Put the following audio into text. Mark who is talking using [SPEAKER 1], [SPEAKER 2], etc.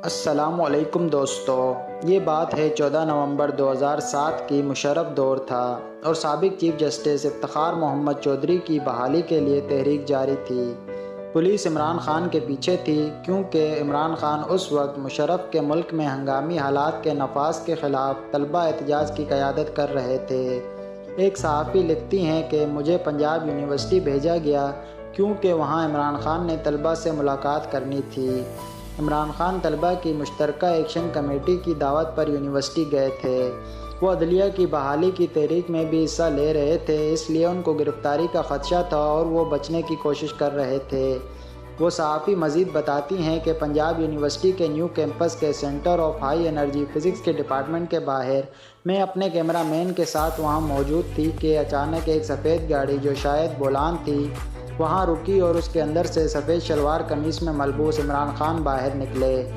[SPEAKER 1] السلام علیکم دوستو، یہ بات ہے 14 نومبر 2007 کی۔ مشرف دور تھا اور سابق چیف جسٹس افتخار محمد چودھری کی بحالی کے لیے تحریک جاری تھی۔ پولیس عمران خان کے پیچھے تھی کیونکہ عمران خان اس وقت مشرف کے ملک میں ہنگامی حالات کے نفاذ کے خلاف طلبہ احتجاج کی قیادت کر رہے تھے۔ ایک صحافی لکھتی ہیں کہ مجھے پنجاب یونیورسٹی بھیجا گیا کیونکہ وہاں عمران خان نے طلبہ سے ملاقات کرنی تھی۔ عمران خان طلبہ کی مشترکہ ایکشن کمیٹی کی دعوت پر یونیورسٹی گئے تھے۔ وہ عدلیہ کی بحالی کی تحریک میں بھی حصہ لے رہے تھے، اس لیے ان کو گرفتاری کا خدشہ تھا اور وہ بچنے کی کوشش کر رہے تھے۔ وہ صحافی مزید بتاتی ہیں کہ پنجاب یونیورسٹی کے نیو کیمپس کے centre of high energy physics کے ڈپارٹمنٹ کے باہر میں اپنے کیمرہ مین کے ساتھ وہاں موجود تھی کہ اچانک ایک سفید گاڑی جو شاید بولان تھی وہاں رکی اور اس کے اندر سے سفید شلوار قمیص میں ملبوس عمران خان باہر نکلے۔